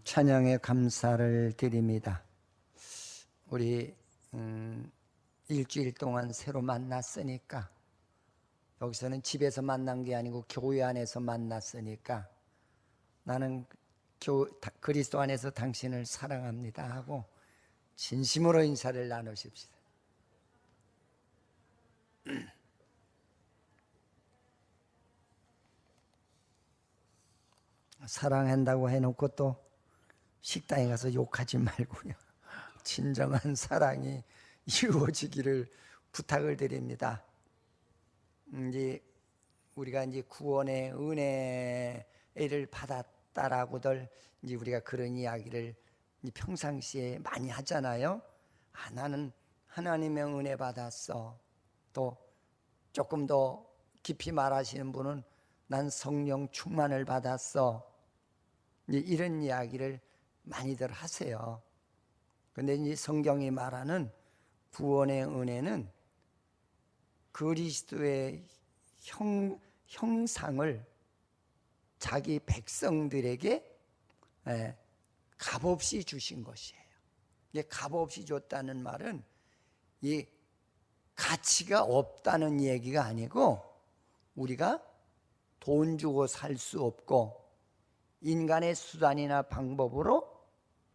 찬양의 감사를 드립니다. 우리 일주일 동안 새로 만났으니까, 여기서는 집에서 만난 게 아니고 교회 안에서 만났으니까, 나는 그리스도 안에서 당신을 사랑합니다 하고 진심으로 인사를 나누십시다. 사랑한다고 해놓고 또 식당에 가서 욕하지 말고요, 진정한 사랑이 이루어지기를 부탁을 드립니다. 이제 우리가 이제 구원의 은혜를 받았다라고들 이제 우리가 그런 이야기를 평상시에 많이 하잖아요. 나는 하나님의 은혜 받았어. 또 조금 더 깊이 말하시는 분은 난 성령 충만을 받았어. 이런 이야기를 많이들 하세요. 그런데 이제 성경이 말하는 구원의 은혜는 그리스도의 형상을 자기 백성들에게 값없이 주신 것이에요. 값없이 줬다는 말은 이 가치가 없다는 얘기가 아니고, 우리가 돈 주고 살 수 없고 인간의 수단이나 방법으로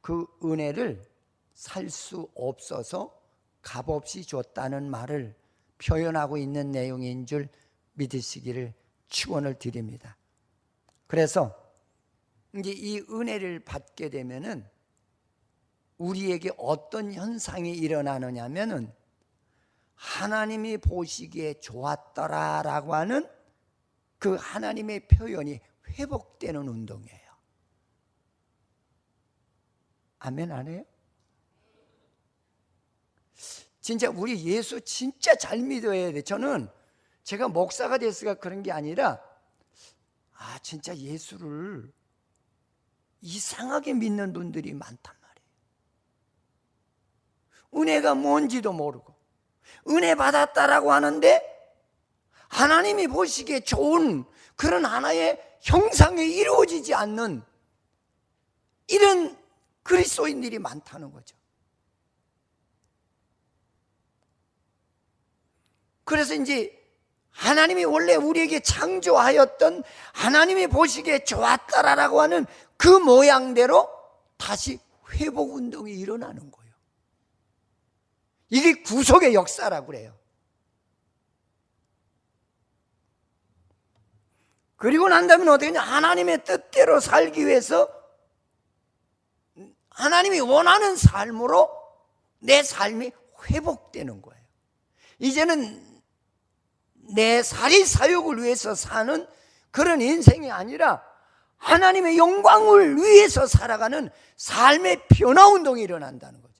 그 은혜를 살 수 없어서 값없이 줬다는 말을 표현하고 있는 내용인 줄 믿으시기를 축원을 드립니다. 그래서 이제 이 은혜를 받게 되면은 우리에게 어떤 현상이 일어나느냐면은, 하나님이 보시기에 좋았더라라고 하는 그 하나님의 표현이 회복되는 운동이에요. 아멘 안 해요? 진짜 우리 예수 진짜 잘 믿어야 돼. 저는 제가 목사가 됐으니까 그런 게 아니라, 진짜 예수를 이상하게 믿는 분들이 많단 말이에요. 은혜가 뭔지도 모르고 은혜 받았다라고 하는데 하나님이 보시기에 좋은 그런 하나의 형상이 이루어지지 않는 이런 그리스도인들이 많다는 거죠. 그래서 이제 하나님이 원래 우리에게 창조하였던, 하나님이 보시기에 좋았다라고 하는 그 모양대로 다시 회복 운동이 일어나는 거예요. 이게 구속의 역사라고 그래요. 그리고 난 다음에 어떻게 하냐, 하나님의 뜻대로 살기 위해서 하나님이 원하는 삶으로 내 삶이 회복되는 거예요. 이제는 내 사리 사욕을 위해서 사는 그런 인생이 아니라 하나님의 영광을 위해서 살아가는 삶의 변화 운동이 일어난다는 거죠.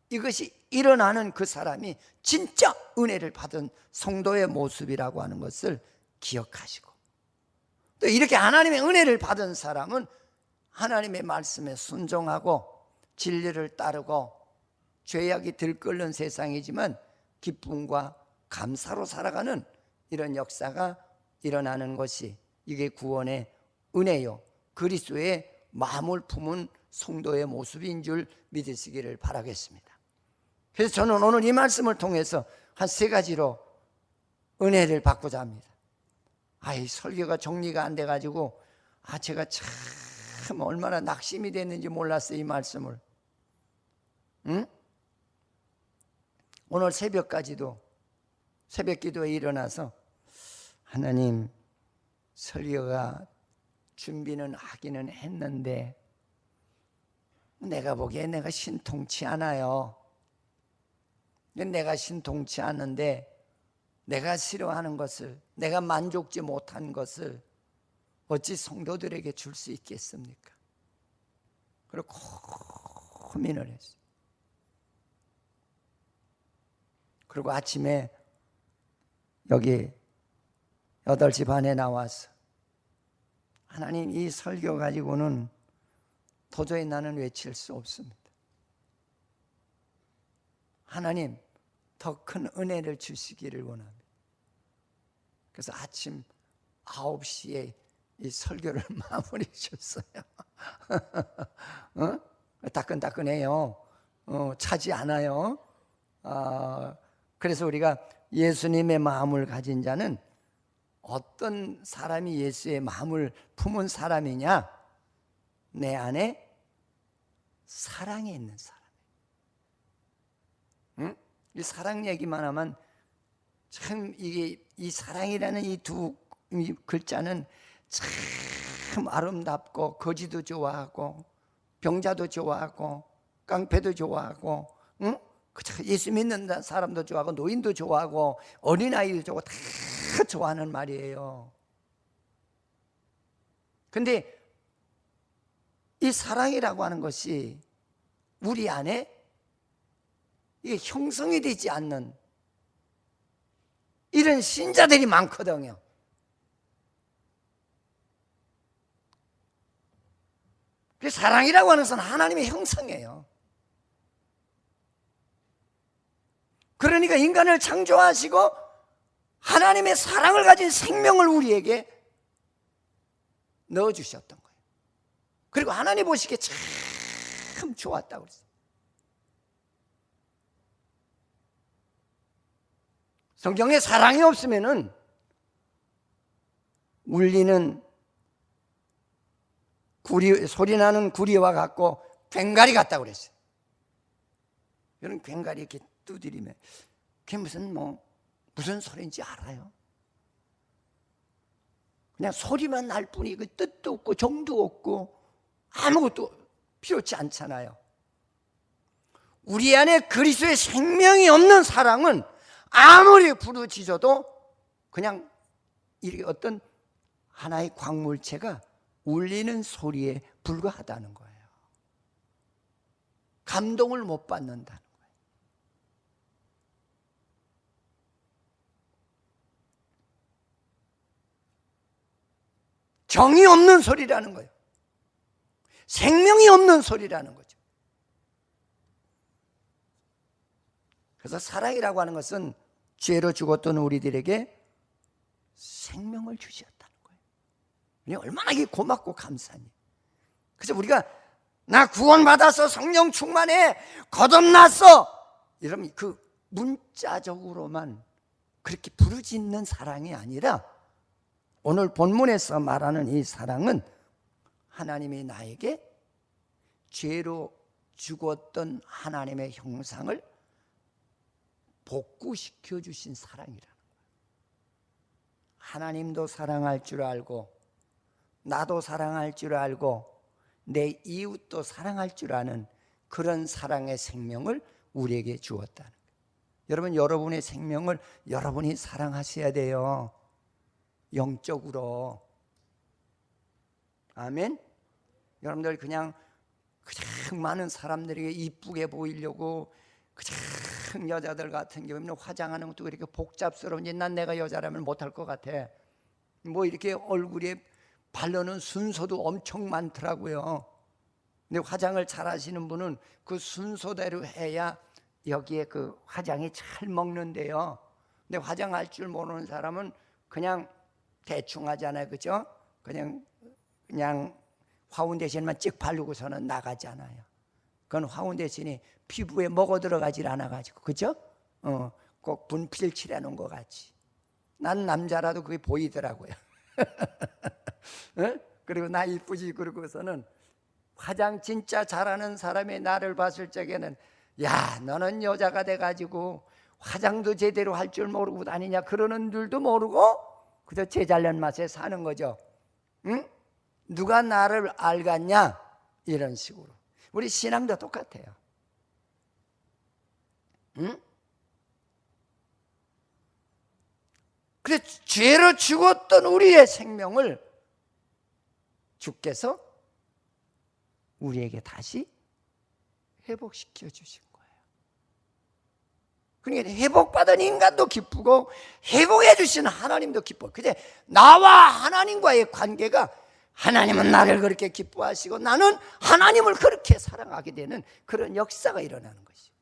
이것이 일어나는 그 사람이 진짜 은혜를 받은 성도의 모습이라고 하는 것을 기억하시고, 또 이렇게 하나님의 은혜를 받은 사람은 하나님의 말씀에 순종하고 진리를 따르고, 죄악이 들끓는 세상이지만 기쁨과 감사로 살아가는 이런 역사가 일어나는 것이, 이게 구원의 은혜요, 그리스도의 마음을 품은 성도의 모습인 줄 믿으시기를 바라겠습니다. 그래서 저는 오늘 이 말씀을 통해서 한 3가지로 은혜를 받고자 합니다. 이 설교가 정리가 안 돼가지고 제가 참 얼마나 낙심이 됐는지 몰랐어요, 이 말씀을. 오늘 새벽까지도 새벽 기도에 일어나서, 하나님, 설교가 준비는 하기는 했는데 내가 보기에 내가 신통치 않아요. 내가 신통치 않은데 내가 싫어하는 것을, 내가 만족지 못한 것을 어찌 성도들에게 줄 수 있겠습니까? 그리고 고민을 했어요. 그리고 아침에 여기 8시 반에 나와서, 하나님, 이 설교 가지고는 도저히 나는 외칠 수 없습니다. 하나님, 더 큰 은혜를 주시기를 원합니다. 그래서 아침 9시에 이 설교를 마무리 줬어요. 따끈따끈해요. 차지 않아요. 그래서 우리가 예수님의 마음을 가진 자는 어떤 사람이 예수의 마음을 품은 사람이냐? 내 안에 사랑이 있는 사람. 이 사랑 얘기만 하면 참 이게 이 사랑이라는 이 두 글자는 참 아름답고 거지도 좋아하고 병자도 좋아하고 깡패도 좋아하고 예수 믿는 사람도 좋아하고 노인도 좋아하고 어린아이도 좋아하고 다 좋아하는 말이에요. 근데 이 사랑이라고 하는 것이 우리 안에 이게 형성이 되지 않는 이런 신자들이 많거든요. 그 사랑이라고 하는 것은 하나님의 형성이에요. 그러니까 인간을 창조하시고 하나님의 사랑을 가진 생명을 우리에게 넣어주셨던 거예요. 그리고 하나님 보시기에 참 좋았다고 그랬어요. 성경에 사랑이 없으면은 울리는 소리나는 구리와 같고 괭가리 같다고 그랬어요. 이런 괭가리 이렇게 두드리면 그게 무슨 소리인지 알아요? 그냥 소리만 날 뿐이 그 뜻도 없고 정도 없고 아무것도 필요치 않잖아요. 우리 안에 그리스도의 생명이 없는 사랑은 아무리 부르짖어도 그냥 이렇게 어떤 하나의 광물체가 울리는 소리에 불과하다는 거예요. 감동을 못 받는다는 거예요. 정이 없는 소리라는 거예요. 생명이 없는 소리라는 거죠. 그래서 사랑이라고 하는 것은 죄로 죽었던 우리들에게 생명을 주셨다는 거예요. 얼마나 이게 고맙고 감사하니. 그래서 우리가 나 구원받아서 성령 충만해 거듭났어 이러면 그 문자적으로만 그렇게 부르짖는 사랑이 아니라 오늘 본문에서 말하는 이 사랑은 하나님이 나에게 죄로 죽었던 하나님의 형상을 복구시켜 주신 사랑이라는 거예요. 하나님도 사랑할 줄 알고 나도 사랑할 줄 알고 내 이웃도 사랑할 줄 아는 그런 사랑의 생명을 우리에게 주었다는 거예요. 여러분, 여러분의 생명을 여러분이 사랑하셔야 돼요. 영적으로. 아멘. 여러분들 그냥 많은 사람들에게 이쁘게 보이려고 그냥 여자들 같은 경우는 화장하는 것도 이렇게 복잡스러운지 난 내가 여자라면 못할 것 같아. 이렇게 얼굴에 바르는 순서도 엄청 많더라고요. 근데 화장을 잘 하시는 분은 그 순서대로 해야 여기에 그 화장이 잘 먹는데요. 근데 화장할 줄 모르는 사람은 그냥 대충 하잖아요. 그죠? 그냥 파운데이션만 찍 바르고서는 나가잖아요. 그건 파운데이션이 피부에 먹어 들어가질 않아가지고, 그죠? 꼭 분필 칠해놓은 것 같이. 난 남자라도 그게 보이더라고요. 그리고 나 이쁘지 그러고서는 화장 진짜 잘하는 사람이 나를 봤을 적에는 야, 너는 여자가 돼가지고 화장도 제대로 할 줄 모르고 다니냐 그러는 줄도 모르고 그저 제 잘난 맛에 사는 거죠. 응? 누가 나를 알겠냐? 이런 식으로. 우리 신앙도 똑같아요. 응? 그래서 죄로 죽었던 우리의 생명을 주께서 우리에게 다시 회복시켜 주신 거예요. 그러니까 회복받은 인간도 기쁘고 회복해 주신 하나님도 기뻐요. 근데 나와 하나님과의 관계가 하나님은 나를 그렇게 기뻐하시고 나는 하나님을 그렇게 사랑하게 되는 그런 역사가 일어나는 것이죠.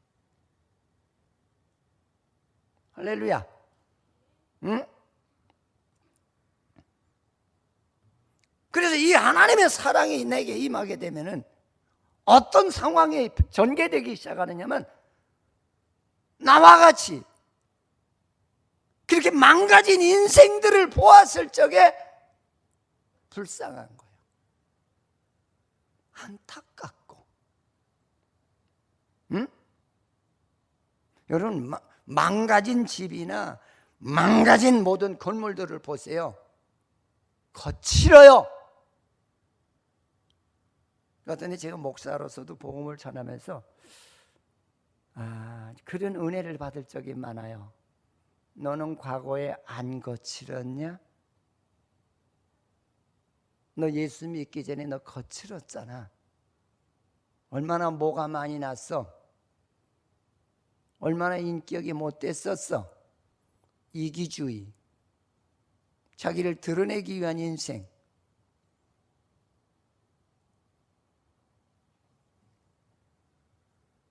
할렐루야. 응? 그래서 이 하나님의 사랑이 내게 임하게 되면은 어떤 상황이 전개되기 시작하느냐면 나와 같이 그렇게 망가진 인생들을 보았을 적에 불쌍한 거예요. 안타깝고. 응? 여러분 망가진 집이나 망가진 모든 건물들을 보세요. 거칠어요. 그랬더니 제가 목사로서도 복음을 전하면서 그런 은혜를 받을 적이 많아요. 너는 과거에 안 거칠었냐? 너 예수 믿기 전에 너 거칠었잖아. 얼마나 뭐가 많이 났어? 얼마나 인격이 못됐었어? 이기주의, 자기를 드러내기 위한 인생.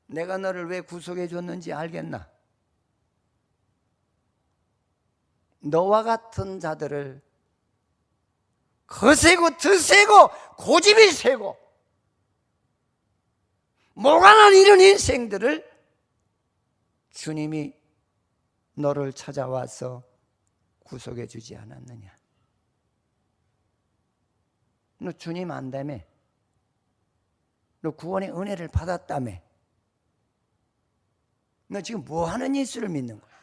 내가 너를 왜 구속해 줬는지 알겠나? 너와 같은 자들을 거세고 드세고 고집이 세고 모관한 이런 인생들을 주님이 너를 찾아와서 구속해 주지 않았느냐? 너 주님 안다며? 너 구원의 은혜를 받았다며? 너 지금 뭐 하는 예수를 믿는 거야?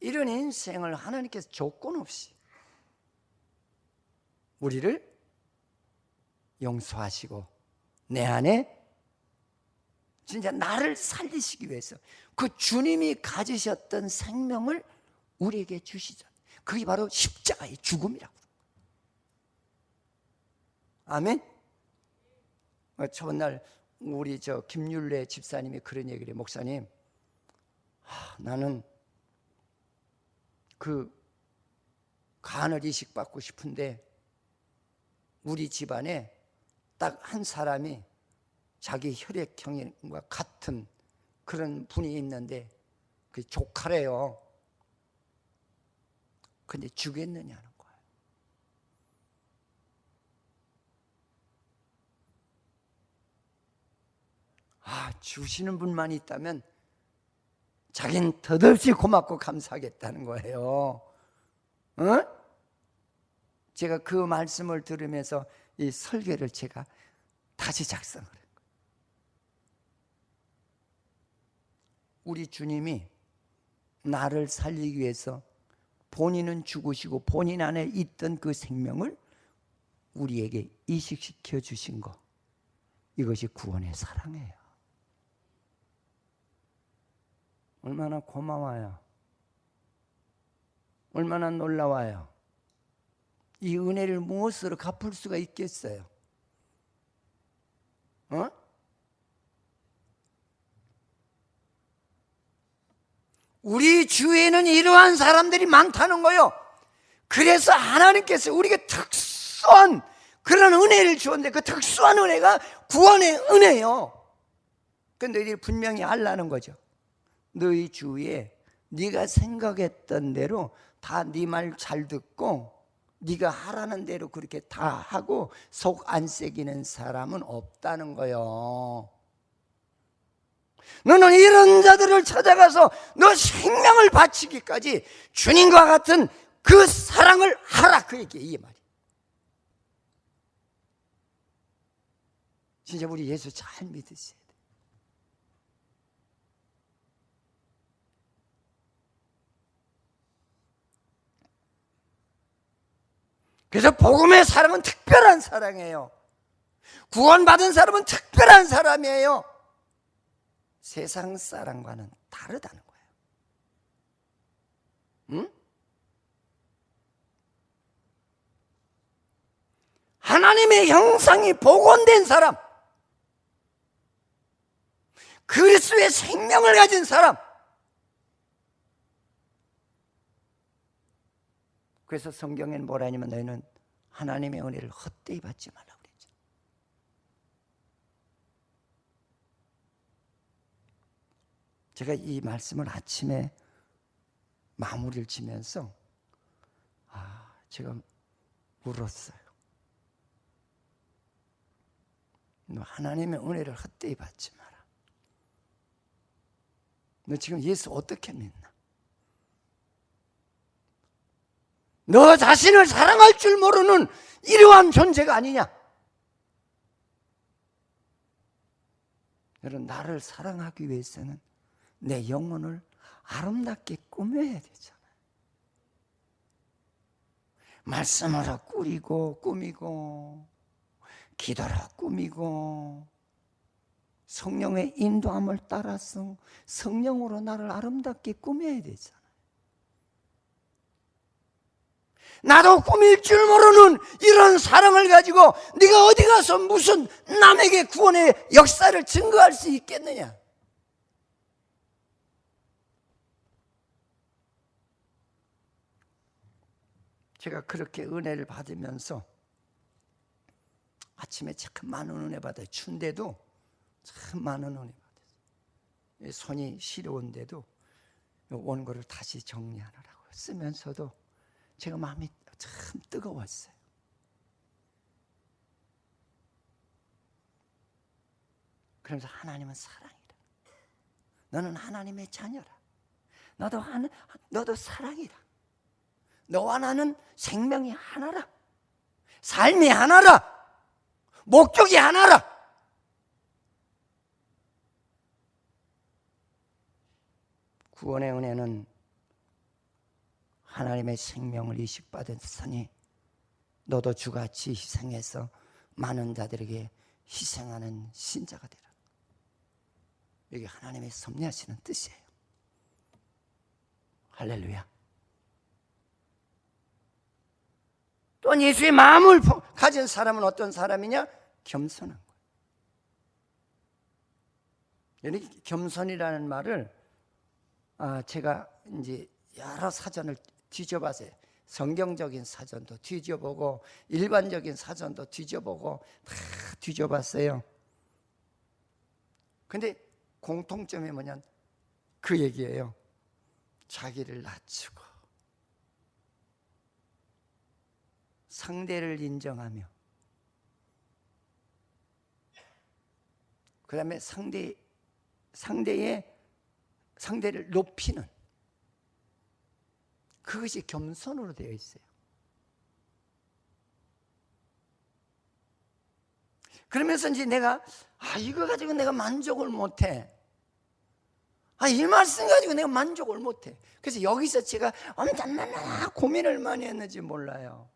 이런 인생을 하나님께서 조건 없이 우리를 용서하시고 내 안에 진짜 나를 살리시기 위해서 그 주님이 가지셨던 생명을 우리에게 주시죠. 그게 바로 십자가의 죽음이라고. 아멘. 첫날 우리 김율래 집사님이 그런 얘기를 해요. 목사님, 나는 그 간을 이식받고 싶은데 우리 집안에 딱 한 사람이 자기 혈액형과 같은 그런 분이 있는데 그 조카래요. 근데 주겠느냐는 거예요. 주시는 분만 있다면 자기는 덧없이 고맙고 감사하겠다는 거예요. 제가 그 말씀을 들으면서 이 설교를 제가 다시 작성을 했어요. 우리 주님이 나를 살리기 위해서 본인은 죽으시고 본인 안에 있던 그 생명을 우리에게 이식시켜 주신 것, 이것이 구원의 사랑이에요. 얼마나 고마워요. 얼마나 놀라워요. 이 은혜를 무엇으로 갚을 수가 있겠어요? 우리 주위에는 이러한 사람들이 많다는 거예요. 그래서 하나님께서 우리에게 특수한 그런 은혜를 주었는데 그 특수한 은혜가 구원의 은혜예요. 그런데 너희들이 분명히 알라는 거죠. 너희 주위에 네가 생각했던 대로 다 네 말 잘 듣고 네가 하라는 대로 그렇게 다 하고 속 안 새기는 사람은 없다는 거예요. 너는 이런 자들을 찾아가서 너 생명을 바치기까지 주님과 같은 그 사랑을 하라, 그 얘기예요. 이 말이. 진짜 우리 예수 잘 믿으세요. 그래서 복음의 사랑은 특별한 사랑이에요. 구원받은 사람은 특별한 사람이에요. 세상 사람과는 다르다는 거예요. 응? 하나님의 형상이 복원된 사람, 그리스도의 생명을 가진 사람. 그래서 성경에는 뭐라 하냐면 너희는 하나님의 은혜를 헛되이 받지 말라고 그랬죠. 제가 이 말씀을 아침에 마무리를 지면서 제가 울었어요. 너 하나님의 은혜를 헛되이 받지 마라. 너 지금 예수 어떻게 믿나? 너 자신을 사랑할 줄 모르는 이러한 존재가 아니냐? 여러분, 나를 사랑하기 위해서는 내 영혼을 아름답게 꾸며야 되잖아요. 말씀으로 꾸미고 기도로 꾸미고 성령의 인도함을 따라서 성령으로 나를 아름답게 꾸며야 되잖아요. 나도 꾸밀 줄 모르는 이런 사랑을 가지고 네가 어디 가서 무슨 남에게 구원의 역사를 증거할 수 있겠느냐? 제가 그렇게 은혜를 받으면서 아침에 참 많은 은혜 받아요. 춘데도 참 많은 은혜 받았어요. 손이 시려운데도 원고를 다시 정리하느라고 쓰면서도 제가 마음이 참 뜨거웠어요. 그러면서 하나님은 사랑이다. 너는 하나님의 자녀라. 너도 사랑이다. 너와 나는 생명이 하나라. 삶이 하나라. 목적이 하나라. 구원의 은혜는 하나님의 생명을 이식받았으니 너도 주같이 희생해서 많은 자들에게 희생하는 신자가 되라. 이게 하나님의 섭리하시는 뜻이에요. 할렐루야. 또 예수의 마음을 가진 사람은 어떤 사람이냐? 겸손한 거예요. 겸손이라는 말을 제가 이제 여러 사전을 뒤져봤어요. 성경적인 사전도 뒤져보고 일반적인 사전도 뒤져보고 다 뒤져봤어요. 근데 공통점이 뭐냐면 그 얘기예요. 자기를 낮추고 상대를 인정하며 그 다음에 상대를 높이는 그것이 겸손으로 되어 있어요. 그러면서 이제 내가 이거 가지고 내가 만족을 못해. 이 말씀 가지고 내가 만족을 못해. 그래서 여기서 제가 얼마나 고민을 많이 했는지 몰라요.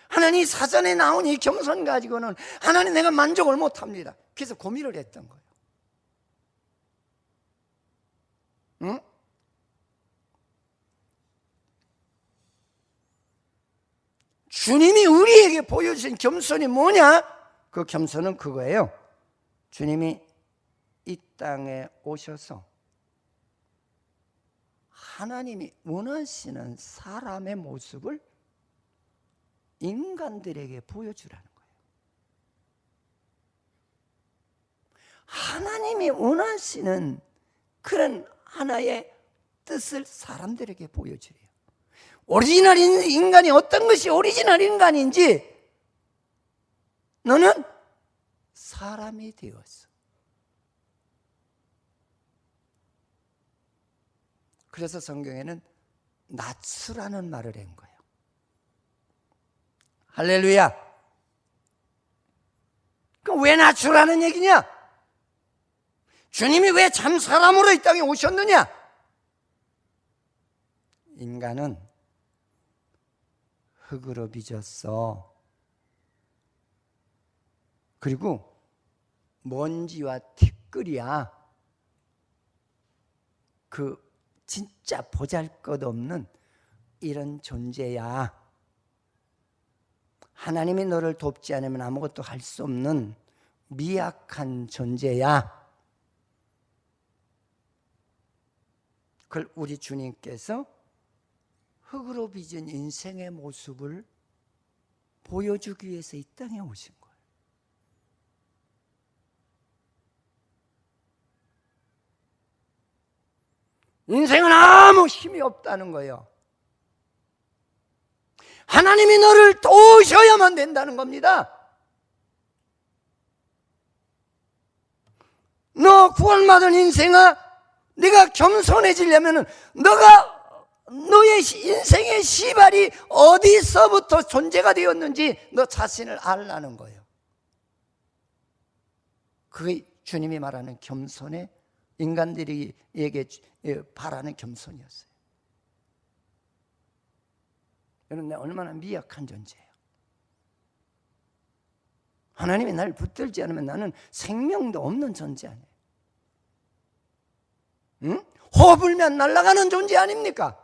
하나님 사전에 나온 이 겸손 가지고는 하나님 내가 만족을 못합니다. 그래서 고민을 했던 거예요. 응? 주님이 우리에게 보여주신 겸손이 뭐냐? 그 겸손은 그거예요. 주님이 이 땅에 오셔서 하나님이 원하시는 사람의 모습을 인간들에게 보여주라는 거예요. 하나님이 원하시는 그런 하나의 뜻을 사람들에게 보여주래요. 오리지널 인간이 어떤 것이 오리지널 인간인지 너는 사람이 되었어. 그래서 성경에는 낮추라는 말을 한 거예요. 할렐루야. 그럼 왜 낮추라는 얘기냐? 주님이 왜 참 사람으로 이 땅에 오셨느냐? 인간은 흙으로 빚었어. 그리고 먼지와 티끌이야. 그 진짜 보잘것없는 이런 존재야. 하나님이 너를 돕지 않으면 아무것도 할 수 없는 미약한 존재야. 그걸 우리 주님께서 흙으로 빚은 인생의 모습을 보여주기 위해서 이 땅에 오신 거예요. 인생은 아무 힘이 없다는 거예요. 하나님이 너를 도우셔야만 된다는 겁니다. 너 구원받은 인생아, 네가 겸손해지려면 너의 인생의 시발이 어디서부터 존재가 되었는지 너 자신을 알라는 거예요. 그게 주님이 말하는 겸손의, 인간들이에게 바라는 겸손이었어요. 여러분, 내가 얼마나 미약한 존재예요. 하나님이 나를 붙들지 않으면 나는 생명도 없는 존재 아니에요. 응? 호 불면 날아가는 존재 아닙니까?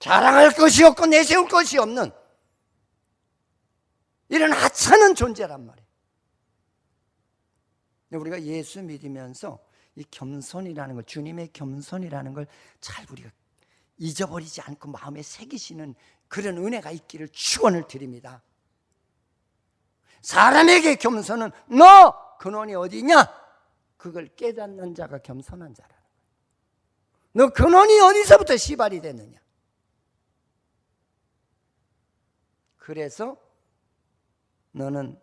자랑할 것이 없고 내세울 것이 없는 이런 하찮은 존재란 말이에요. 우리가 예수 믿으면서 이 겸손이라는 걸, 주님의 겸손이라는 걸 잘 우리가 잊어버리지 않고 마음에 새기시는 그런 은혜가 있기를 축원을 드립니다. 사람에게 겸손은 너 근원이 어디냐? 그걸 깨닫는 자가 겸손한 자라는 거예요. 너 근원이 어디서부터 시발이 됐느냐? 그래서 너는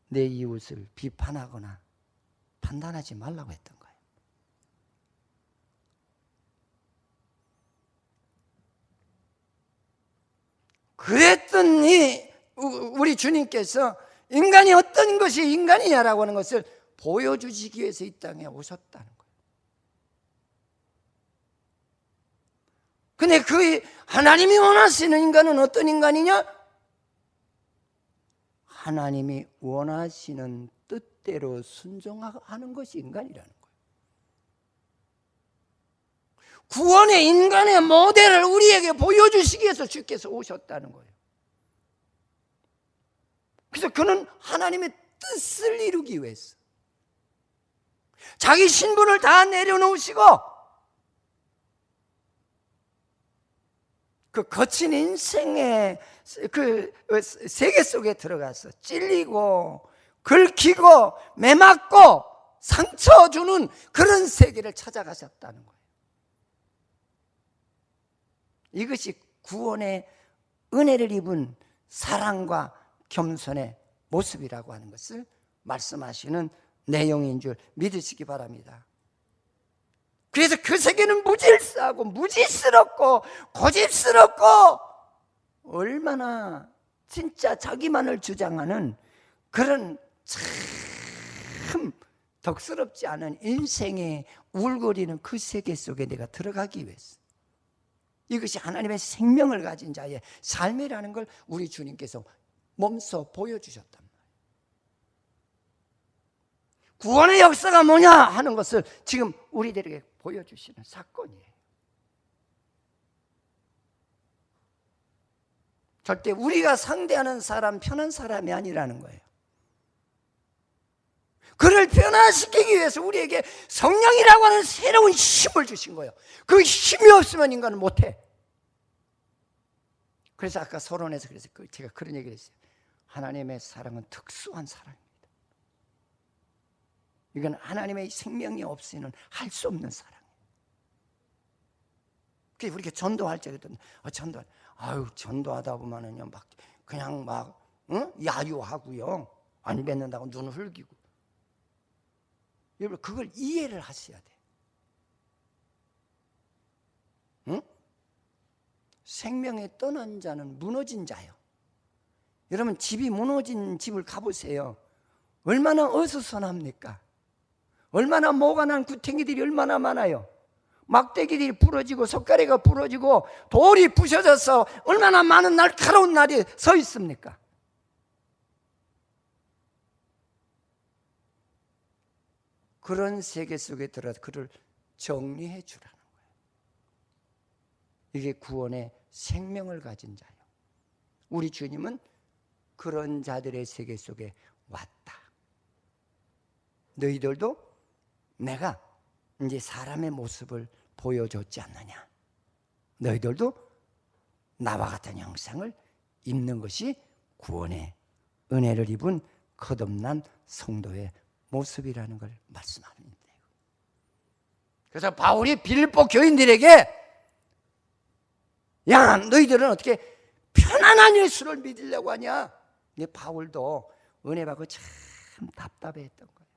내 이웃을 비판하거나 판단하지 말라고 했던 거예요. 그랬더니 우리 주님께서 인간이 어떤 것이 인간이냐라고 하는 것을 보여주시기 위해서 이 땅에 오셨다는 거예요. 근데 그 하나님이 원하시는 인간은 어떤 인간이냐? 하나님이 원하시는 뜻대로 순종하는 것이 인간이라는 거예요. 구원의 인간의 모델을 우리에게 보여주시기 위해서 주께서 오셨다는 거예요. 그래서 그는 하나님의 뜻을 이루기 위해서 자기 신분을 다 내려놓으시고 그 거친 인생의 그 세계 속에 들어가서 찔리고 긁히고 매맞고 상처 주는 그런 세계를 찾아가셨다는 거예요. 이것이 구원의 은혜를 입은 사랑과 겸손의 모습이라고 하는 것을 말씀하시는 내용인 줄 믿으시기 바랍니다. 그래서 그 세계는 무질서하고 무지스럽고 고집스럽고 얼마나 진짜 자기만을 주장하는 그런 참 덕스럽지 않은 인생의 울거리는 그 세계 속에 내가 들어가기 위해서, 이것이 하나님의 생명을 가진 자의 삶이라는 걸 우리 주님께서 몸소 보여주셨단 말이에요. 구원의 역사가 뭐냐 하는 것을 지금 우리들에게 보여주시는 사건이에요. 절대 우리가 상대하는 사람 편한 사람이 아니라는 거예요. 그를 변화시키기 위해서 우리에게 성령이라고 하는 새로운 힘을 주신 거예요. 그 힘이 없으면 인간은 못해. 그래서 아까 서론에서 그래서 제가 그런 얘기를 했어요. 하나님의 사랑은 특수한 사랑입니다. 이건 하나님의 생명이 없이는 할 수 없는 사랑이에요. 그래서 우리가 전도할 때도 전도하다 보면은요 막 그냥 막 야유하고요, 안 뱉는다고 눈 흘기고. 여러분 그걸 이해를 하셔야 돼. 응? 생명에 떠난 자는 무너진 자요. 여러분 집이 무너진 집을 가보세요. 얼마나 어수선합니까? 얼마나 모가 난 구탱이들이 얼마나 많아요. 막대기들이 부러지고 석가래가 부러지고 돌이 부셔져서 얼마나 많은 날카로운 날이 서 있습니까? 그런 세계 속에 들어서 그를 정리해 주라는 거예요. 이게 구원의 생명을 가진 자예요. 우리 주님은 그런 자들의 세계 속에 왔다. 너희들도 내가 이제 사람의 모습을 보여줬지 않느냐. 너희들도 나와 같은 형상을 입는 것이 구원의 은혜를 입은 거듭난 성도의 모습이라는 걸 말씀합니다. 그래서 바울이 빌립보 교인들에게 야, 너희들은 어떻게 편안한 예수를 믿으려고 하냐? 근데 바울도 은혜 받고 참 답답해했던 거예요.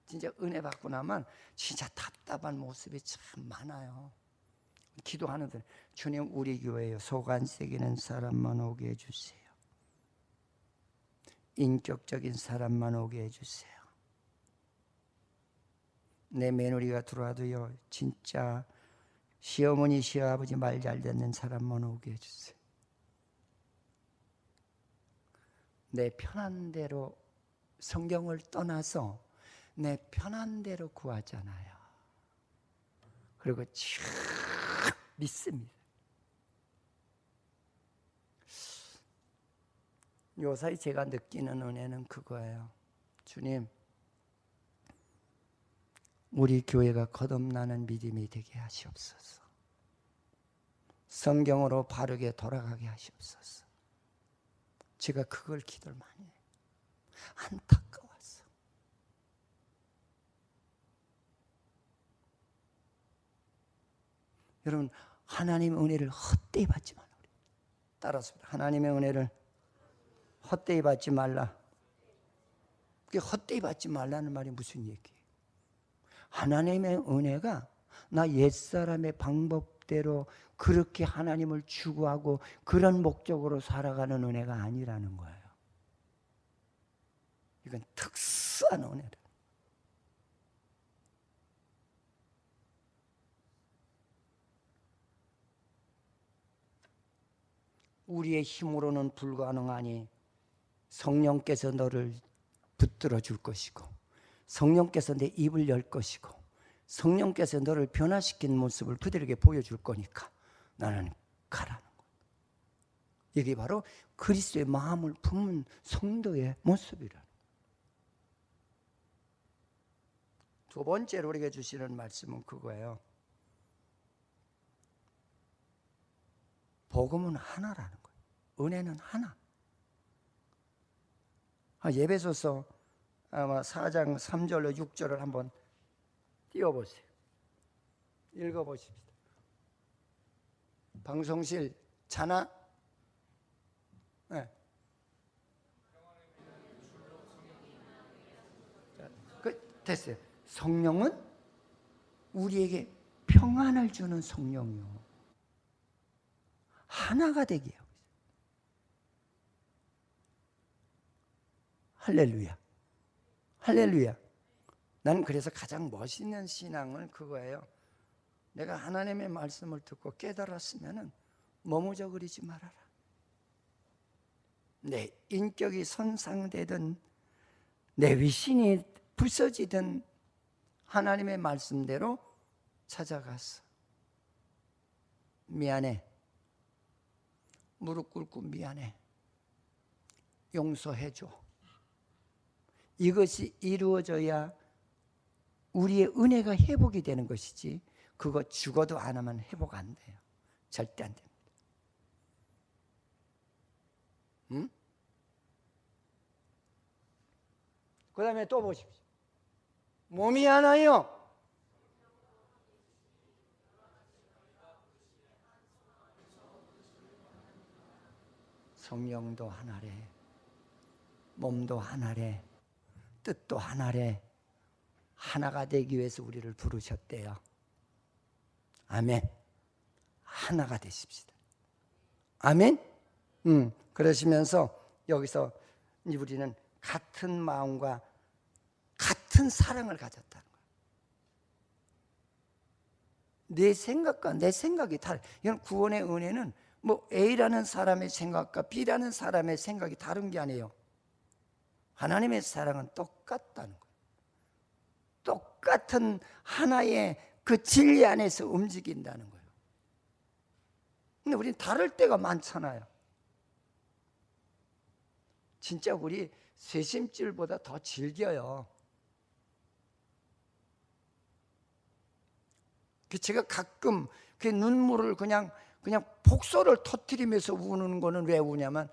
진짜 은혜 받고 나면 진짜 답답한 모습이 참 많아요. 기도하는데 주님, 우리 교회에 속안새기는 사람만 오게 해주세요. 인격적인 사람만 오게 해주세요. 내 며느리가 들어와도요, 진짜 시어머니 시아버지 말 잘 듣는 사람만 오게 해주세요. 내 편한 대로 성경을 떠나서 내 편한 대로 구하잖아요. 그리고 쭉 믿습니다. 요사이 제가 느끼는 은혜는 그거예요. 주님, 우리 교회가 거듭나는 믿음이 되게 하시옵소서. 성경으로 바르게 돌아가게 하시옵소서. 제가 그걸 기도를 많이 해요. 안타까워서. 여러분, 하나님의 은혜를 헛되이 받지 말라. 따라서 하나님의 은혜를 헛되이 받지 말라. 그게 헛되이 받지 말라는 말이 무슨 얘기예요? 하나님의 은혜가 나 옛사람의 방법대로 그렇게 하나님을 추구하고 그런 목적으로 살아가는 은혜가 아니라는 거예요. 이건 특수한 은혜다. 우리의 힘으로는 불가능하니 성령께서 너를 붙들어 줄 것이고, 성령께서 내 입을 열 것이고, 성령께서 너를 변화시킨 모습을 그들에게 보여줄 거니까 나는 가라는 거예요. 이게 바로 그리스도의 마음을 품은 성도의 모습이라는 거예요. 두 번째로 우리에게 주시는 말씀은 그거예요. 복음은 하나라는 거예요. 은혜는 하나. 예배소서 아마 4장 3절로 6절을 한번 띄워보세요. 읽어보십시다. 방송실 자나? 네. 됐어요. 성령은 우리에게 평안을 주는 성령이요, 하나가 되게 하고 있어요. 할렐루야. 할렐루야. 나는 그래서 가장 멋있는 신앙은 그거예요. 내가 하나님의 말씀을 듣고 깨달았으면 머무적거리지 말아라. 내 인격이 손상되든 내 위신이 부서지든 하나님의 말씀대로 찾아가서 미안해, 무릎 꿇고 미안해, 용서해줘. 이것이 이루어져야 우리의 은혜가 회복이 되는 것이지, 그거 죽어도 안 하면 회복 안 돼요. 절대 안 됩니다. 응? 그 다음에 또 보십시오. 몸이 하나요. 성령도 하나래, 몸도 하나래, 뜻도 하나래. 하나가 되기 위해서 우리를 부르셨대요. 아멘. 하나가 되십시다. 아멘. 그러시면서 여기서 우리는 같은 마음과 같은 사랑을 가졌다는 거예요. 내 생각과 내 생각이 다르. 이건 구원의 은혜는 뭐 A라는 사람의 생각과 B라는 사람의 생각이 다른 게 아니에요. 하나님의 사랑은 똑같다는 거예요. 똑같은 하나의 그 진리 안에서 움직인다는 거예요. 근데 우리는 다를 때가 많잖아요. 진짜 우리 쇄심줄보다 더 질겨요. 제가 가끔 그 눈물을 그냥 폭소를 터뜨리면서 우는 거는 왜 우냐면,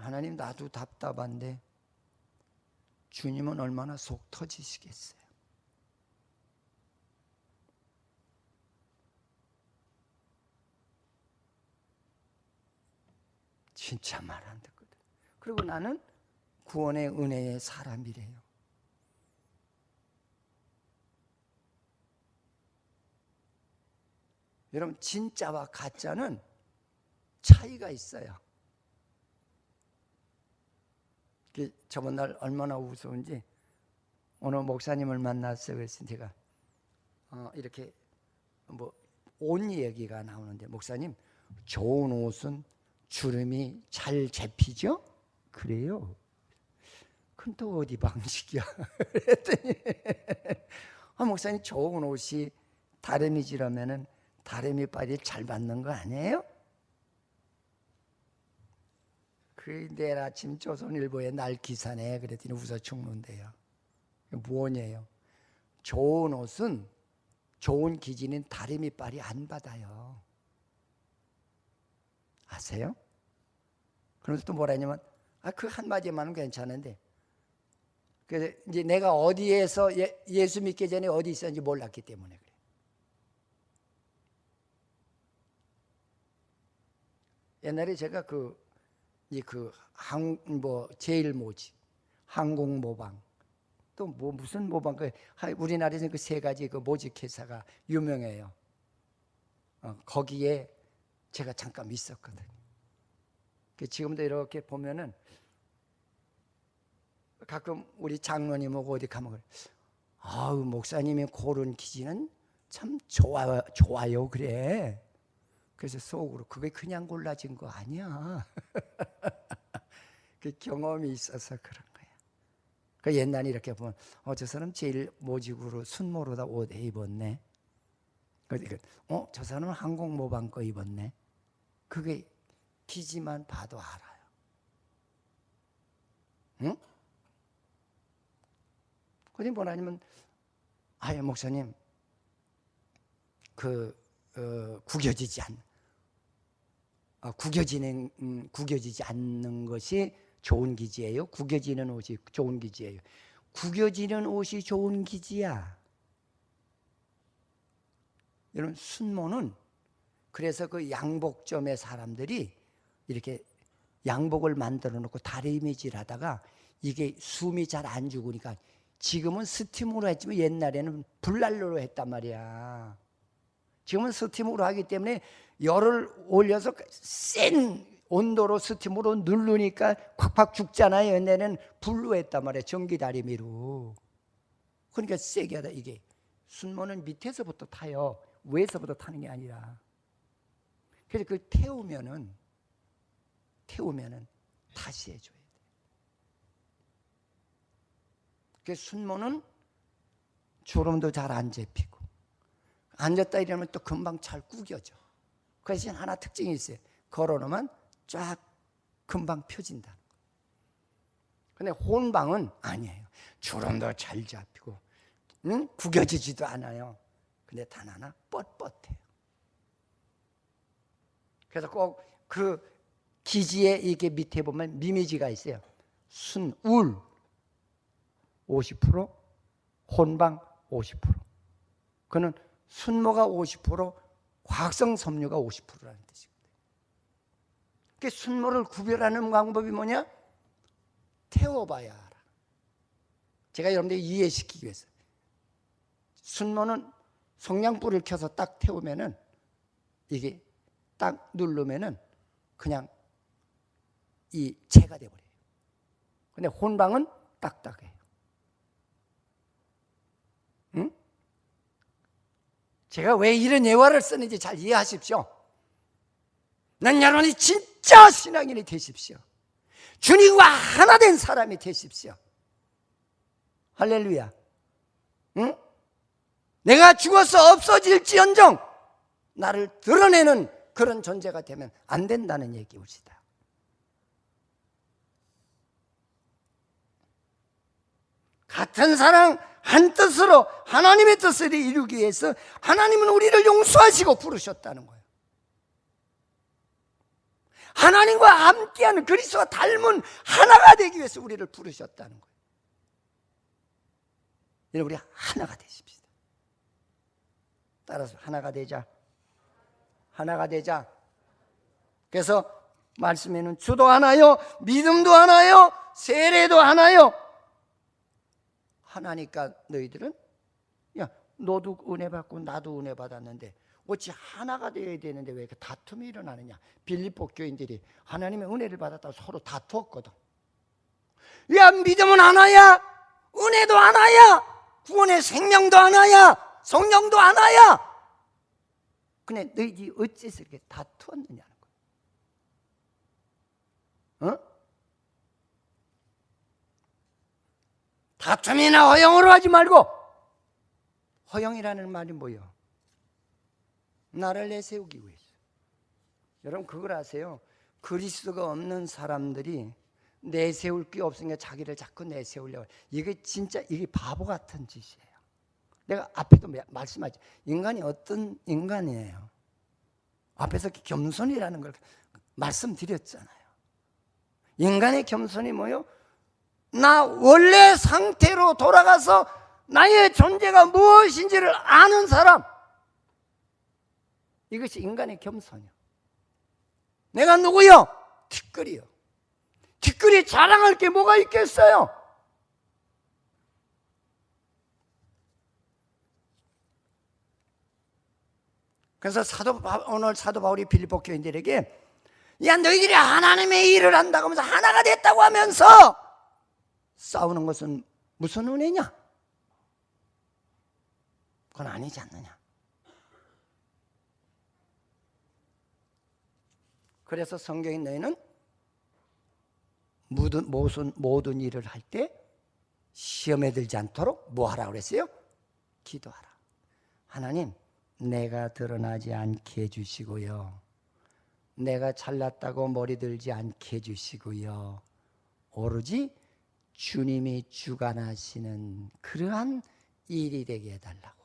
하나님 나도 답답한데 주님은 얼마나 속 터지시겠어요. 진짜 말 안 듣거든. 그리고 나는 구원의 은혜의 사람이래요. 여러분, 진짜와 가짜는 차이가 있어요. 저번 날 얼마나 우스운지 오늘 목사님을 만났어요. 그래서 제가 이렇게 뭐 옷 얘기가 나오는데, 목사님 좋은 옷은 주름이 잘 잡히죠? 그래요? 그럼 또 어디 방식이야? 그랬더니 목사님 좋은 옷이 다리미질하면은 다리미 빨이 잘 맞는 거 아니에요? 그 내일 아침 조선일보에 날 기사네. 그랬더니 웃어 죽는데요. 무언이에요? 좋은 옷은, 좋은 기지는 다리미 빨이 안 받아요. 아세요? 그래서 또 뭐라 했냐면, 그 한마디만은 괜찮은데, 그래서 이제 내가 어디에서 예수 믿기 전에 어디 있었는지 몰랐기 때문에 그래. 옛날에 제가 제일 모직, 항공모방, 또 뭐 무슨 모방, 우리나라에서 그 세 가지 그 모직 회사가 유명해요. 거기에 제가 잠깐 있었거든요. 지금도 이렇게 보면은 가끔 우리 장로님하고 어디 가면 목사님이 고른 기지는 참 좋아요 그래. 그래서 속으로 그게 그냥 골라진 거 아니야. 그 경험이 있어서 그런 거야. 그 옛날에 이렇게 보면 저 사람 제일 모직으로 순모로다 옷 입었네. 저 사람은 항공모방 거 입었네. 그게 기지만 봐도 알아요. 응? 그게 뭐냐면, 목사님 구겨지지 않는 것이 좋은 기지예요? 구겨지는 옷이 좋은 기지예요? 구겨지는 옷이 좋은 기지야. 여러분, 순모는 그래서 그 양복점의 사람들이 이렇게 양복을 만들어 놓고 다리미질 하다가 이게 숨이 잘 안 죽으니까, 지금은 스팀으로 했지만 옛날에는 불난로로 했단 말이야. 지금은 스팀으로 하기 때문에 열을 올려서 센 온도로 스팀으로 누르니까 콱콱 죽잖아요. 옛날에는 불로 했단 말이야. 전기 다리미로. 그러니까 세게 하다. 이게 순모는 밑에서부터 타요. 위에서부터 타는 게 아니라. 그래서 그 태우면은 다시 해줘야 돼. 그 순모는 주름도 잘 안 잡히고, 앉았다 이러면 또 금방 잘 구겨져. 그 대신 하나 특징이 있어요. 걸어놓으면 쫙 금방 펴진다. 근데 혼방은 아니에요. 주름도 잘 잡히고, 구겨지지도 않아요. 근데 단 하나 뻣뻣해요. 그래서 꼭 그 기지에 이게 밑에 보면 미미지가 있어요. 울 50%, 혼방 50%. 그는 순모가 50%, 화학성 섬유가 50%라는 뜻이거든요. 그 순모를 구별하는 방법이 뭐냐? 태워봐야 알아. 제가 여러분들 이해시키기 위해서. 순모는 성냥불을 켜서 딱 태우면은, 이게 딱 누르면은 그냥 이 재가 돼버려요. 근데 혼방은 딱딱해요. 응? 제가 왜 이런 예화를 쓰는지 잘 이해하십시오. 난 여러분이 진짜 신앙인이 되십시오. 주님과 하나 된 사람이 되십시오. 할렐루야. 응? 내가 죽어서 없어질지언정 나를 드러내는 그런 존재가 되면 안 된다는 얘기입니다. 같은 사랑 한 뜻으로 하나님의 뜻을 이루기 위해서 하나님은 우리를 용서하시고 부르셨다는 거예요. 하나님과 함께하는 그리스도와 닮은 하나가 되기 위해서 우리를 부르셨다는 거예요. 여러분, 우리 하나가 되십시다. 따라서 하나가 되자. 하나가 되자. 그래서 말씀에는 주도 하나요, 믿음도 하나요, 세례도 하나요. 하나니까 너희들은, 야, 너도 은혜 받고 나도 은혜 받았는데 어찌 하나가 되어야 되는데 왜 이렇게 다툼이 일어나느냐. 빌립보 교인들이 하나님의 은혜를 받았다고 서로 다투었거든. 야, 믿음은 하나야, 은혜도 하나야, 구원의 생명도 하나야, 성령도 하나야. 근데 너희들이 어째서 이렇게 다투었느냐는 거야. 다툼이나 허영으로 하지 말고. 허영이라는 말이 뭐예요? 나를 내세우기 위해서. 여러분, 그걸 아세요? 그리스도가 없는 사람들이 내세울 게 없으니까 자기를 자꾸 내세우려고. 이게 진짜 이게 바보 같은 짓이에요. 내가 앞에도 말씀하지, 인간이 어떤 인간이에요? 앞에서 겸손이라는 걸 말씀드렸잖아요. 인간의 겸손이 뭐예요? 나 원래 상태로 돌아가서 나의 존재가 무엇인지를 아는 사람. 이것이 인간의 겸손이요. 내가 누구요? 티끌이요. 티끌이 자랑할 게 뭐가 있겠어요? 그래서 오늘 사도 바울이 빌립보 교인들에게, 야, 너희들이 하나님의 일을 한다고 하면서 하나가 됐다고 하면서 싸우는 것은 무슨 은혜냐? 그건 아니지 않느냐. 그래서 성경에 너희는 모든 일을 할 때 시험에 들지 않도록 뭐 하라고 그랬어요? 기도하라. 하나님, 내가 드러나지 않게 해주시고요, 내가 잘났다고 머리 들지 않게 해주시고요, 오로지 주님이 주관하시는 그러한 일이 되게 해달라고.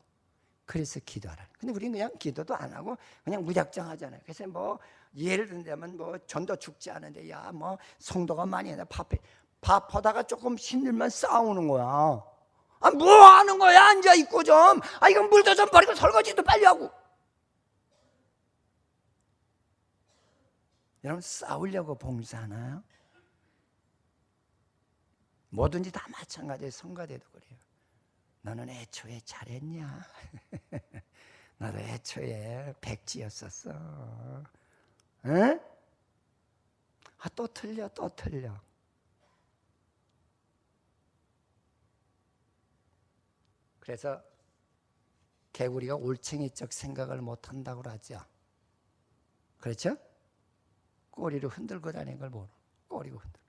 그래서 기도하라. 근데 우리는 그냥 기도도 안 하고 그냥 무작정 하잖아요. 그래서 뭐 예를 들면 뭐 전도 죽지 않은데, 야, 뭐 성도가 많이 했나, 밥하다가 조금 힘들면 싸우는 거야. 아, 뭐 하는 거야? 앉아 있고 좀. 아, 이건 물도 좀 버리고 설거지도 빨리 하고. 여러분, 싸우려고 봉사하나요? 뭐든지 다 마찬가지예요. 성가대도 그래요. 너는 애초에 잘했냐? 나도 애초에 백지였었어. 응? 아, 또 틀려, 또 틀려. 그래서 개구리가 올챙이적 생각을 못한다고 하죠. 그렇죠? 꼬리를 흔들고 다니는 걸 모르고, 꼬리고 흔들고.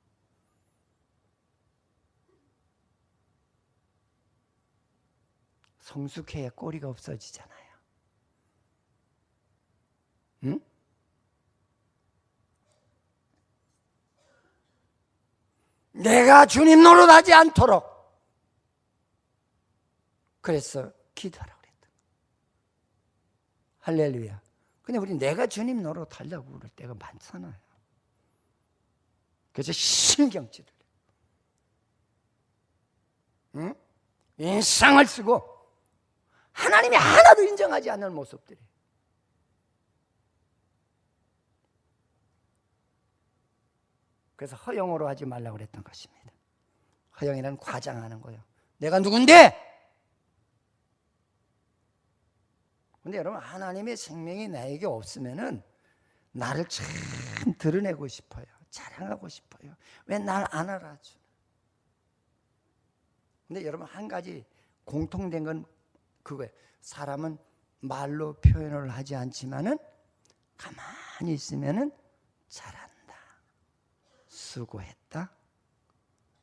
성숙해야 꼬리가 없어지잖아요. 응? 내가 주님 노릇하지 않도록. 그래서 기도하라고 그랬다. 할렐루야. 근데 우리 내가 주님 노릇하려고 그럴 때가 많잖아요. 그래서 신경질을, 응? 인상을 쓰고 하나님이 하나도 인정하지 않는 모습들이. 그래서 허영으로 하지 말라고 그랬던 것입니다. 허영이란 과장하는 거예요. 내가 누군데? 근데 여러분, 하나님의 생명이 나에게 없으면은 나를 참 드러내고 싶어요. 자랑하고 싶어요. 왜 날 안 알아줘? 근데 여러분, 한 가지 공통된 건 그거예요. 사람은 말로 표현을 하지 않지만은 가만히 있으면은 잘한다, 수고했다,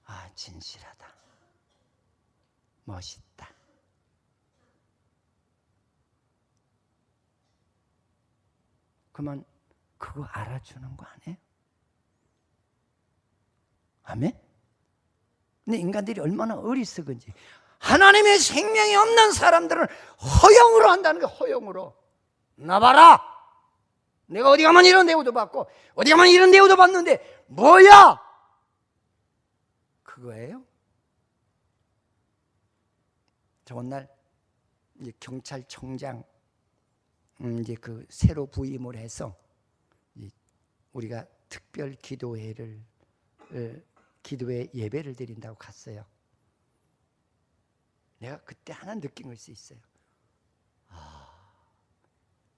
아, 진실하다, 멋있다. 그러면 그거 알아주는 거 아니에요? 아멘? 근데 인간들이 얼마나 어리석은지, 하나님의 생명이 없는 사람들은 허영으로 한다는 거예요. 허영으로. 나 봐라, 내가 어디 가면 이런 대우도 받고 어디 가면 이런 대우도 받는데 뭐야? 그거예요. 저번 날 이제 경찰청장 이제 그 새로 부임을 해서 우리가 특별 기도회 예배를 드린다고 갔어요. 내가 그때 하나 느낀 것이 있어요.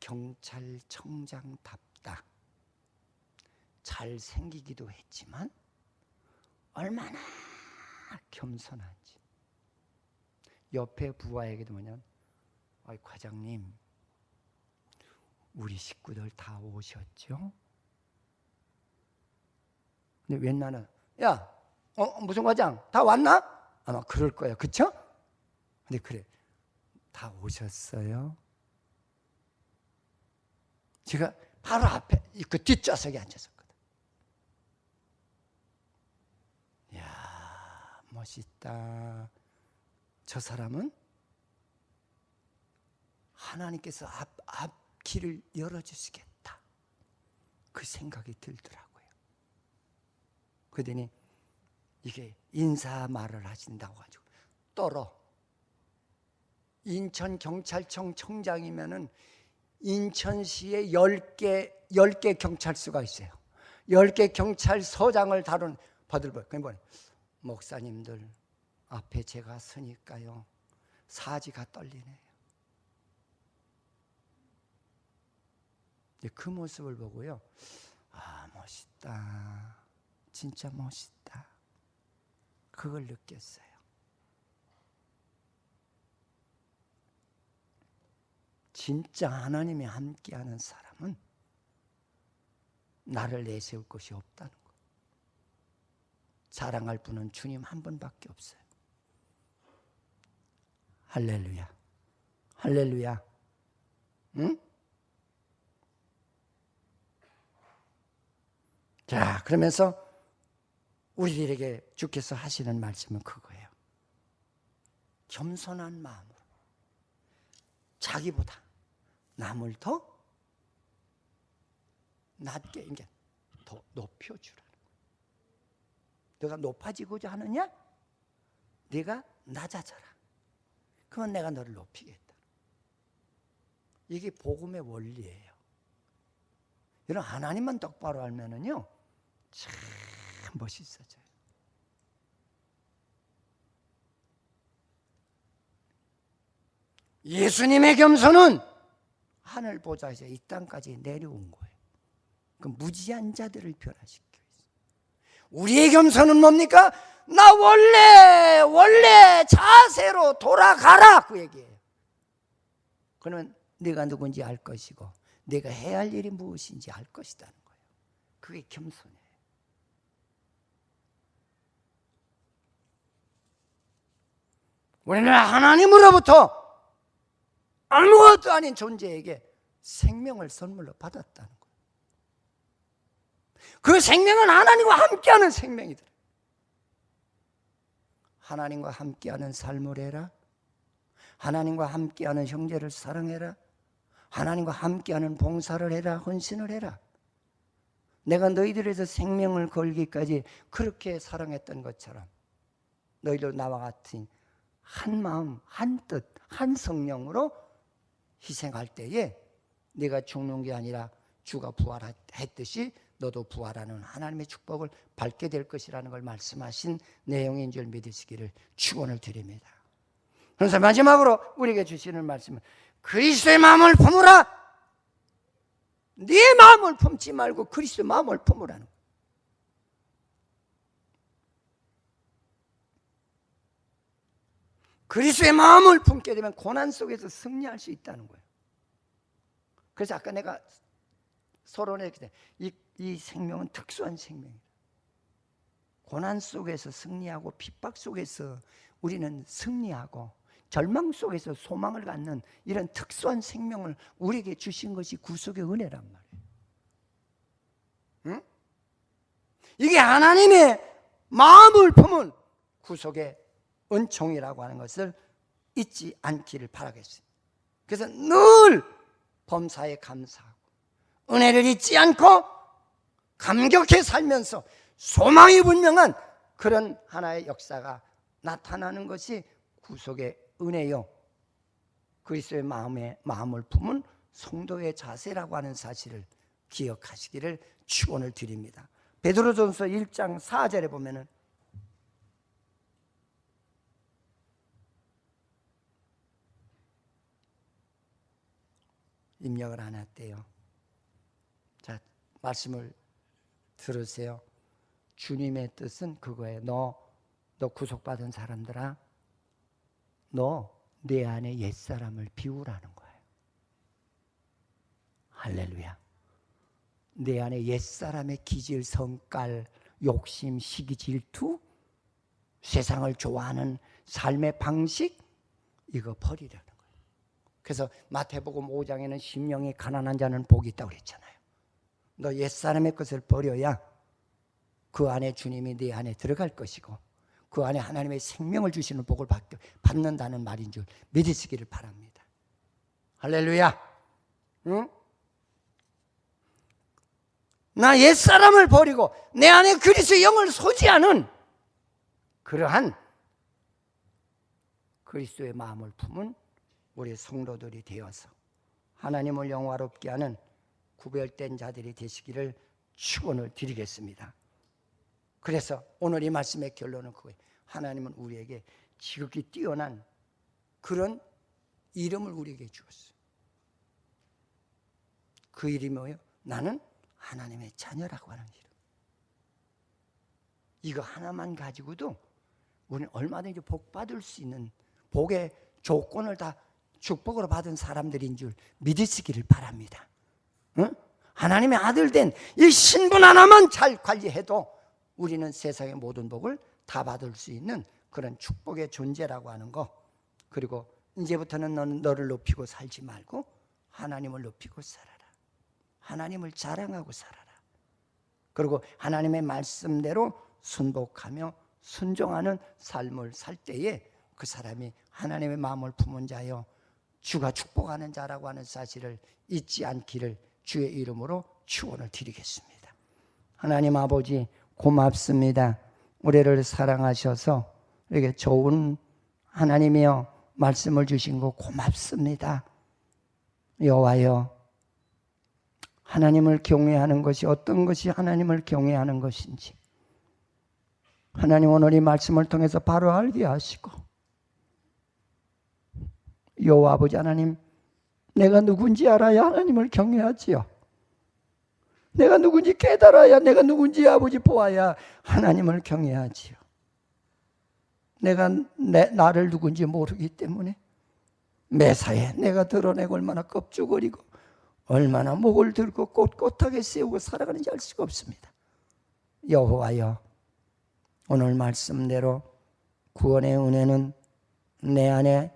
경찰청장답다. 잘생기기도 했지만 얼마나 겸손한지. 옆에 부하에게도 뭐냐면, 과장님, 우리 식구들 다 오셨죠? 근데 웬만한, 야, 무슨 과장, 다 왔나? 아마 그럴 거야, 그쵸? 근데 그래, 다 오셨어요? 제가 바로 앞에 그 뒷좌석에 앉았었거든. 이야, 멋있다. 저 사람은 하나님께서 앞길을 열어주시겠다, 그 생각이 들더라고요. 그러더니 이게 인사 말을 하신다고 가지고 떨어. 인천경찰청 청장이면은 인천시에 10개 경찰서가 있어요. 10개 경찰서장을 받을 거. 그러니까 목사님들 앞에 제가 서니까요, 사지가 떨리네요. 그 모습을 보고요, 멋있다. 진짜 멋있다. 그걸 느꼈어요. 진짜 하나님이 함께하는 사람은 나를 내세울 것이 없다는 거. 자랑할 분은 주님 한 분밖에 없어요. 할렐루야. 할렐루야. 응? 자, 그러면서 우리들에게 주께서 하시는 말씀은 그거예요. 겸손한 마음으로 자기보다 남을 더 낮게, 그러니까 더 높여주라는 거예요. 너가 높아지고자 하느냐? 네가 낮아져라. 그러면 내가 너를 높이겠다. 이게 복음의 원리예요. 이런 하나님만 똑바로 알면은요, 참 멋있어져요. 예수님의 겸손은 하늘 보좌에서 이 땅까지 내려온 거예요. 그 무지한 자들을 변화시켜 있어요. 우리의 겸손은 뭡니까? 나 원래 자세로 돌아가라, 그 얘기예요. 그러면 네가 누군지 알 것이고 내가 해야 할 일이 무엇인지 알 것이라는 거예요. 그게 겸손이에요. 우리는 하나님으로부터 아무것도 아닌 존재에게 생명을 선물로 받았다는 거예요. 그 생명은 하나님과 함께하는 생명이더라. 하나님과 함께하는 삶을 해라. 하나님과 함께하는 형제를 사랑해라. 하나님과 함께하는 봉사를 해라. 헌신을 해라. 내가 너희들에서 생명을 걸기까지 그렇게 사랑했던 것처럼 너희들 나와 같은 한 마음, 한 뜻, 한 성령으로 희생할 때에 네가 죽는 게 아니라 주가 부활했듯이 너도 부활하는 하나님의 축복을 받게 될 것이라는 걸 말씀하신 내용인 줄 믿으시기를 축원을 드립니다. 그래서 마지막으로 우리에게 주시는 말씀은 그리스도의 마음을 품으라. 네 마음을 품지 말고 그리스도의 마음을 품으라는 거예요. 그리스도의 마음을 품게 되면 고난 속에서 승리할 수 있다는 거예요. 그래서 아까 내가 서론에 이 생명은 특수한 생명이에요. 고난 속에서 승리하고 핍박 속에서 우리는 승리하고 절망 속에서 소망을 갖는 이런 특수한 생명을 우리에게 주신 것이 구속의 은혜란 말이에요. 응? 이게 하나님의 마음을 품은 구속의 은총이라고 하는 것을 잊지 않기를 바라겠습니다. 그래서 늘 범사에 감사하고 은혜를 잊지 않고 감격해 살면서 소망이 분명한 그런 하나의 역사가 나타나는 것이 구속의 은혜요, 그리스도의 마음을 품은 성도의 자세라고 하는 사실을 기억하시기를 축원을 드립니다. 베드로전서 1장 4절에 보면은 입력을 안 했대요. 자, 말씀을 들으세요. 주님의 뜻은 그거예요. 너 구속받은 사람들아, 너 내 안에 옛사람을 비우라는 거예요. 할렐루야. 내 안에 옛사람의 기질, 성깔, 욕심, 시기, 질투, 세상을 좋아하는 삶의 방식, 이거 버리라는 거예요. 그래서 마태복음 5장에는 심령이 가난한 자는 복이 있다고 그랬잖아요. 너 옛사람의 것을 버려야 그 안에 주님이 네 안에 들어갈 것이고 그 안에 하나님의 생명을 주시는 복을 받는다는 말인 줄 믿으시기를 바랍니다. 할렐루야. 응? 나 옛사람을 버리고 내 안에 그리스도의 영을 소지하는 그러한 그리스도의 마음을 품은 우리 성도들이 되어서 하나님을 영화롭게 하는 구별된 자들이 되시기를 축원을 드리겠습니다. 그래서 오늘 이 말씀의 결론은 그거예요. 하나님은 우리에게 지극히 뛰어난 그런 이름을 우리에게 주었어요. 그 이름이 뭐예요? 나는 하나님의 자녀라고 하는 이름. 이거 하나만 가지고도 우리는 얼마든지 복 받을 수 있는 복의 조건을 다 축복으로 받은 사람들인 줄 믿으시기를 바랍니다. 응? 하나님의 아들 된 이 신분 하나만 잘 관리해도 우리는 세상의 모든 복을 다 받을 수 있는 그런 축복의 존재라고 하는 거. 그리고 이제부터는 너는 너를 높이고 살지 말고 하나님을 높이고 살아라. 하나님을 자랑하고 살아라. 그리고 하나님의 말씀대로 순복하며 순종하는 삶을 살 때에 그 사람이 하나님의 마음을 품은 자여 주가 축복하는 자라고 하는 사실을 잊지 않기를 주의 이름으로 축원을 드리겠습니다. 하나님 아버지 고맙습니다. 우리를 사랑하셔서 이렇게 좋은 하나님이여 말씀을 주신 거 고맙습니다. 여호와여, 하나님을 경외하는 것이 어떤 것이 하나님을 경외하는 것인지 하나님 오늘 이 말씀을 통해서 바로 알게 하시고, 여호와 아버지 하나님, 내가 누군지 알아야 하나님을 경외하지요. 내가 누군지 깨달아야, 내가 누군지 아버지 보아야 하나님을 경외하지요. 내가 나를 누군지 모르기 때문에 매사에 내가 드러내고 얼마나 껍죽거리고 얼마나 목을 들고 꼿꼿하게 세우고 살아가는지 알 수가 없습니다. 여호와여, 오늘 말씀대로 구원의 은혜는 내 안에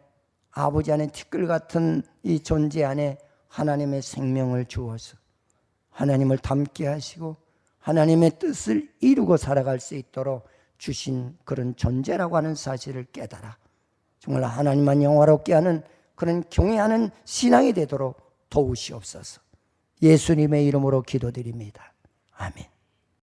아버지 안에 티끌 같은 이 존재 안에 하나님의 생명을 주어서 하나님을 닮게 하시고 하나님의 뜻을 이루고 살아갈 수 있도록 주신 그런 존재라고 하는 사실을 깨달아 정말 하나님만 영화롭게 하는 그런 경외하는 신앙이 되도록 도우시옵소서. 예수님의 이름으로 기도드립니다. 아멘.